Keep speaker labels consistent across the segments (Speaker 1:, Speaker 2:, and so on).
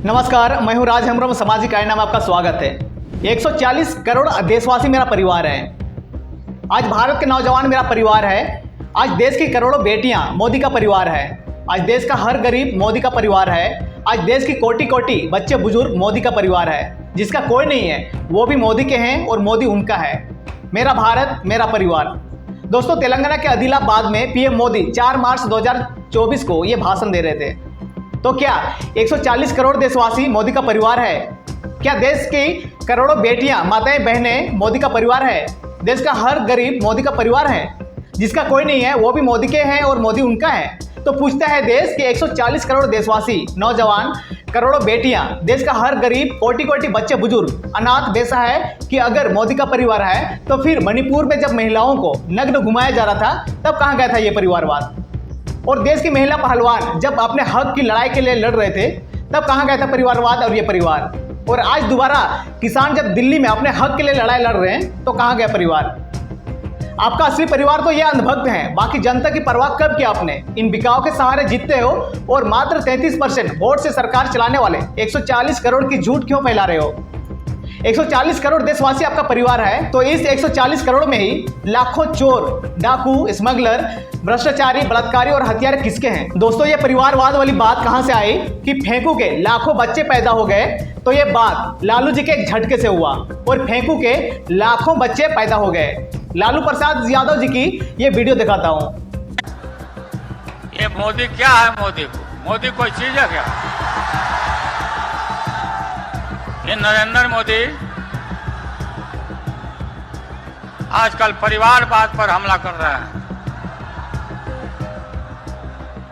Speaker 1: नमस्कार, मैं हूं राज हेम्ब्रम। सामाजिक आईना में आपका स्वागत है। 140 करोड़ देशवासी मेरा परिवार है। आज भारत के नौजवान मेरा परिवार है। आज देश की करोड़ों बेटियां मोदी का परिवार है। आज देश का हर गरीब मोदी का परिवार है। आज देश की कोटि कोटि बच्चे बुजुर्ग मोदी का परिवार है। जिसका कोई नहीं है वो भी मोदी के हैं और मोदी उनका है। मेरा भारत मेरा परिवार। दोस्तों, तेलंगाना के आदिलाबाद में पीएम मोदी 4 मार्च 2024 को ये भाषण दे रहे थे। तो क्या 140 करोड़ देशवासी मोदी का परिवार है? क्या देश की करोड़ों बेटियां, माताएं, बहनें मोदी का परिवार है? देश का हर गरीब मोदी का परिवार है। जिसका कोई नहीं है वो भी मोदी के हैं और मोदी उनका है। तो पूछता है देश के 140 करोड़ देशवासी, नौजवान, करोड़ों बेटियां, देश का हर गरीब, कोटि कोटि बच्चे बुजुर्ग, अनाथ बेसा है कि अगर मोदी का परिवार है तो फिर मणिपुर में जब महिलाओं को नग्न घुमाया जा रहा था तब कहाँ गया था ये परिवारवाद? और देश की महिला पहलवान जब अपने हक की लड़ाई के लिए लड़ रहे थे तब कहाँ गया था परिवारवाद और ये परिवार? और आज दोबारा किसान जब दिल्ली में अपने हक के लिए लड़ाई लड़ रहे हैं तो कहाँ गया परिवार? आपका असली परिवार तो ये अंधभक्त हैं। बाकी जनता की परवाह कब की आपने? इन बिकाओं के सहारे जीतते हो और मात्र 33% वोट से सरकार चलाने वाले 140 करोड़ की झूठ क्यों फैला रहे हो? 140 करोड़ देशवासी आपका परिवार है तो इस 140 करोड़ में ही लाखों चोर, डाकू, स्मगलर, भ्रष्टाचारी, बलात्कारी और हत्यारे किसके हैं? दोस्तों, ये परिवारवाद वाली बात कहां से आई कि फेंकू के लाखों बच्चे पैदा हो गए? तो ये बात लालू जी के एक झटके से हुआ और फेंकू के लाखों बच्चे पैदा हो गए। लालू प्रसाद यादव जी की ये वीडियो दिखाता हूं।
Speaker 2: ये मोदी क्या है? मोदी कोई चीज है क्या? ये नरेंद्र मोदी आजकल परिवारवाद पर हमला कर रहे हैं।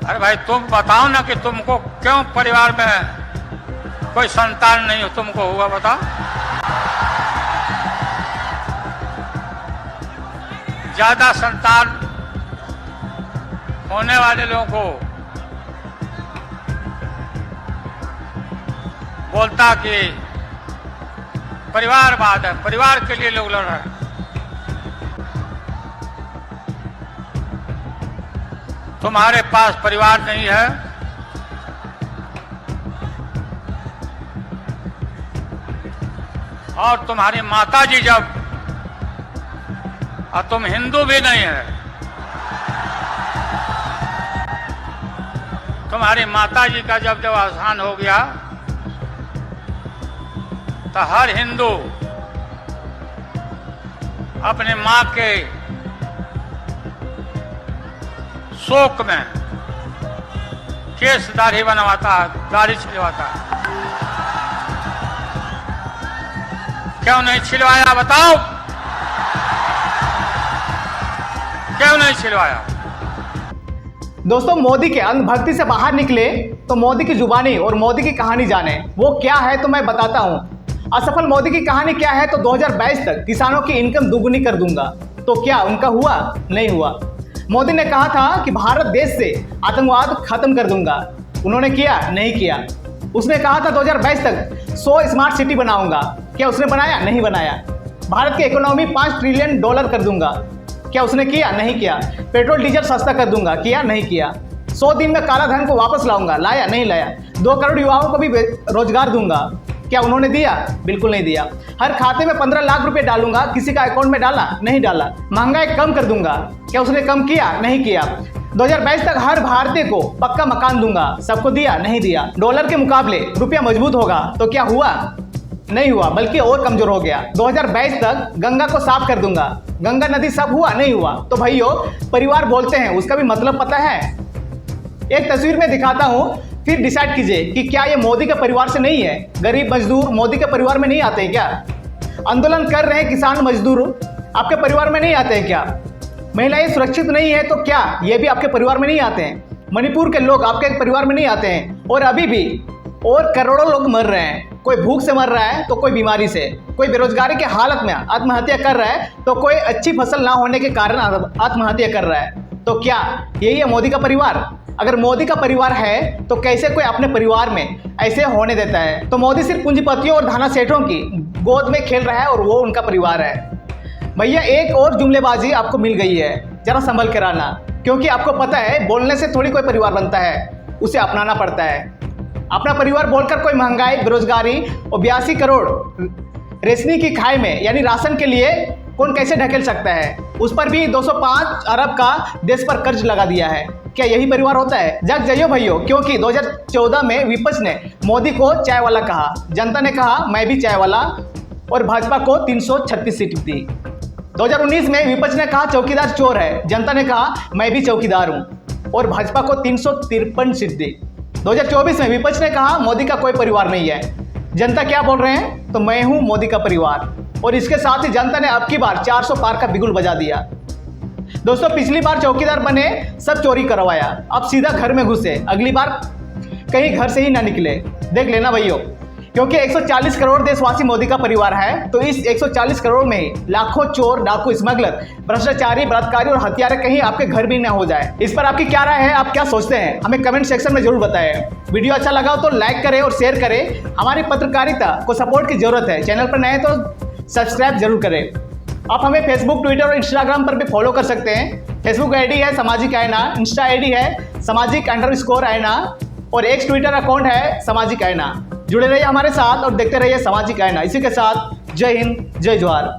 Speaker 2: अरे भाई, तुम बताओ ना कि तुमको क्यों परिवार में कोई संतान नहीं हो? तुमको हुआ बताओ। ज्यादा संतान होने वाले लोगों को बोलता कि परिवारवाद है, परिवार के लिए लोग लड़ रहे हैं। तुम्हारे पास परिवार नहीं है, और तुम्हारी माताजी जब, और तुम हिंदू भी नहीं है, तुम्हारी माताजी का जब अवसान हो गया तो हर हिंदू अपने मां के शोक में केस दाढ़ी बनवाता है, दाढ़ी छिलवाता है। क्यों नहीं छिलवाया बताओ? क्यों नहीं छिलवाया?
Speaker 1: दोस्तों, मोदी के अंधभक्ति से बाहर निकले तो मोदी की जुबानी और मोदी की कहानी जाने। वो क्या है तो मैं बताता हूं। असफल मोदी की कहानी क्या है तो 2022 तक किसानों की इनकम दुगुनी कर दूंगा। तो क्या उनका हुआ? नहीं हुआ। मोदी ने कहा था कि भारत देश से आतंकवाद खत्म कर दूंगा। उन्होंने किया? नहीं किया। उसने कहा था 2022 तक 100 स्मार्ट सिटी बनाऊंगा। क्या उसने बनाया? नहीं बनाया। भारत की इकोनॉमी $5 ट्रिलियन कर दूंगा। क्या उसने किया? नहीं किया। पेट्रोल डीजल सस्ता कर दूंगा। किया? नहीं किया। 100 दिन में काला धन को वापस लाऊंगा। लाया? नहीं लाया। 2 करोड़ युवाओं को भी रोजगार दूंगा। क्या उन्होंने दिया? बिल्कुल नहीं दिया। हर खाते में 15 लाख रुपए डालूंगा। किसी का अकाउंट में डाला? नहीं डाला। महंगाई कम कर दूंगा। क्या उसने कम किया? नहीं किया। 2022 तक हर भारतीय को पक्का मकान दूंगा। सबको दिया? नहीं दिया। डॉलर के मुकाबले रुपया मजबूत होगा। तो क्या हुआ? नहीं हुआ, बल्कि और कमजोर हो गया। 2022 तक गंगा को साफ कर दूंगा। गंगा नदी साफ हुआ? नहीं हुआ। तो भाइयों, परिवार बोलते हैं, उसका भी मतलब पता है? एक तस्वीर में दिखाता हूं, फिर डिसाइड कीजिए कि क्या ये मोदी के परिवार से नहीं है। गरीब मजदूर मोदी के परिवार में नहीं आते हैं क्या? आंदोलन कर रहे हैं किसान मजदूर आपके परिवार में नहीं आते हैं क्या? महिलाएं सुरक्षित नहीं है तो क्या ये भी आपके परिवार में नहीं आते हैं? मणिपुर के लोग आपके परिवार में नहीं आते हैं? और अभी भी और करोड़ों लोग मर रहे हैं। कोई भूख से मर रहा है तो कोई बीमारी से, कोई बेरोजगारी के हालत में आत्महत्या कर रहा है तो कोई अच्छी फसल ना होने के कारण आत्महत्या कर रहा है। तो क्या यही है मोदी का परिवार? अगर मोदी का परिवार है तो कैसे कोई अपने परिवार में ऐसे होने देता है? तो मोदी सिर्फ पूंजीपतियों और धाना सेठों की गोद में खेल रहा है और वो उनका परिवार है। भैया, एक और जुमलेबाजी आपको मिल गई है, जरा संभल कर आना, क्योंकि आपको पता है बोलने से थोड़ी कोई परिवार बनता है, उसे अपनाना पड़ता है। अपना परिवार बोलकर कोई महंगाई, बेरोजगारी और 82 करोड़ रेशनी की खाई में यानी राशन के लिए कौन कैसे ढकेल सकता है? उस पर भी 205 अरब का देश पर कर्ज लगा दिया है। क्या यही परिवार होता है? जग जाइयो भाइयों, क्योंकि 2014 में विपक्ष ने मोदी को चाय वाला कहा, जनता ने कहा मैं भी चाय वाला, और भाजपा को 336 सीट दी। 2019 में विपक्ष ने कहा चौकीदार चोर है, जनता ने कहा मैं भी चौकीदार हूं, और भाजपा को 353 सीट दी। 2024 में विपक्ष ने कहा मोदी का कोई परिवार नहीं है, जनता क्या बोल रहे हैं? तो मैं हूं मोदी का परिवार। और इसके साथ ही जनता ने अब की बार 400 पार का बिगुल बजा दिया। दोस्तों, पिछली बार चौकीदार बने, सब चोरी करवाया, अब सीधा घर में घुसे, अगली बार कहीं घर से ही ना निकले। देख लेना भैया, क्योंकि 140 करोड़ देशवासी मोदी का परिवार है, तो इस 140 करोड़ में लाखों चोर, डाकू, स्मगलर, भ्रष्टाचारी, बलात्कारी और हत्यारे कहीं आपके घर भी ना हो जाए। इस पर आपकी क्या राय है? आप क्या सोचते हैं? हमें कमेंट सेक्शन में जरूर बताएं। वीडियो अच्छा लगा हो तो लाइक करें और शेयर करें। हमारी पत्रकारिता को सपोर्ट की जरूरत है। चैनल पर नए तो सब्सक्राइब जरूर करें। आप हमें फेसबुक, ट्विटर और इंस्टाग्राम पर भी फॉलो कर सकते हैं। फेसबुक आईडी है सामाजिक आईना, इंस्टा आईडी है सामाजिक_आईना और एक्स ट्विटर अकाउंट है सामाजिक आईना। जुड़े रहिए हमारे साथ और देखते रहिए सामाजिक आईना। इसी के साथ जय हिंद, जय जोहार।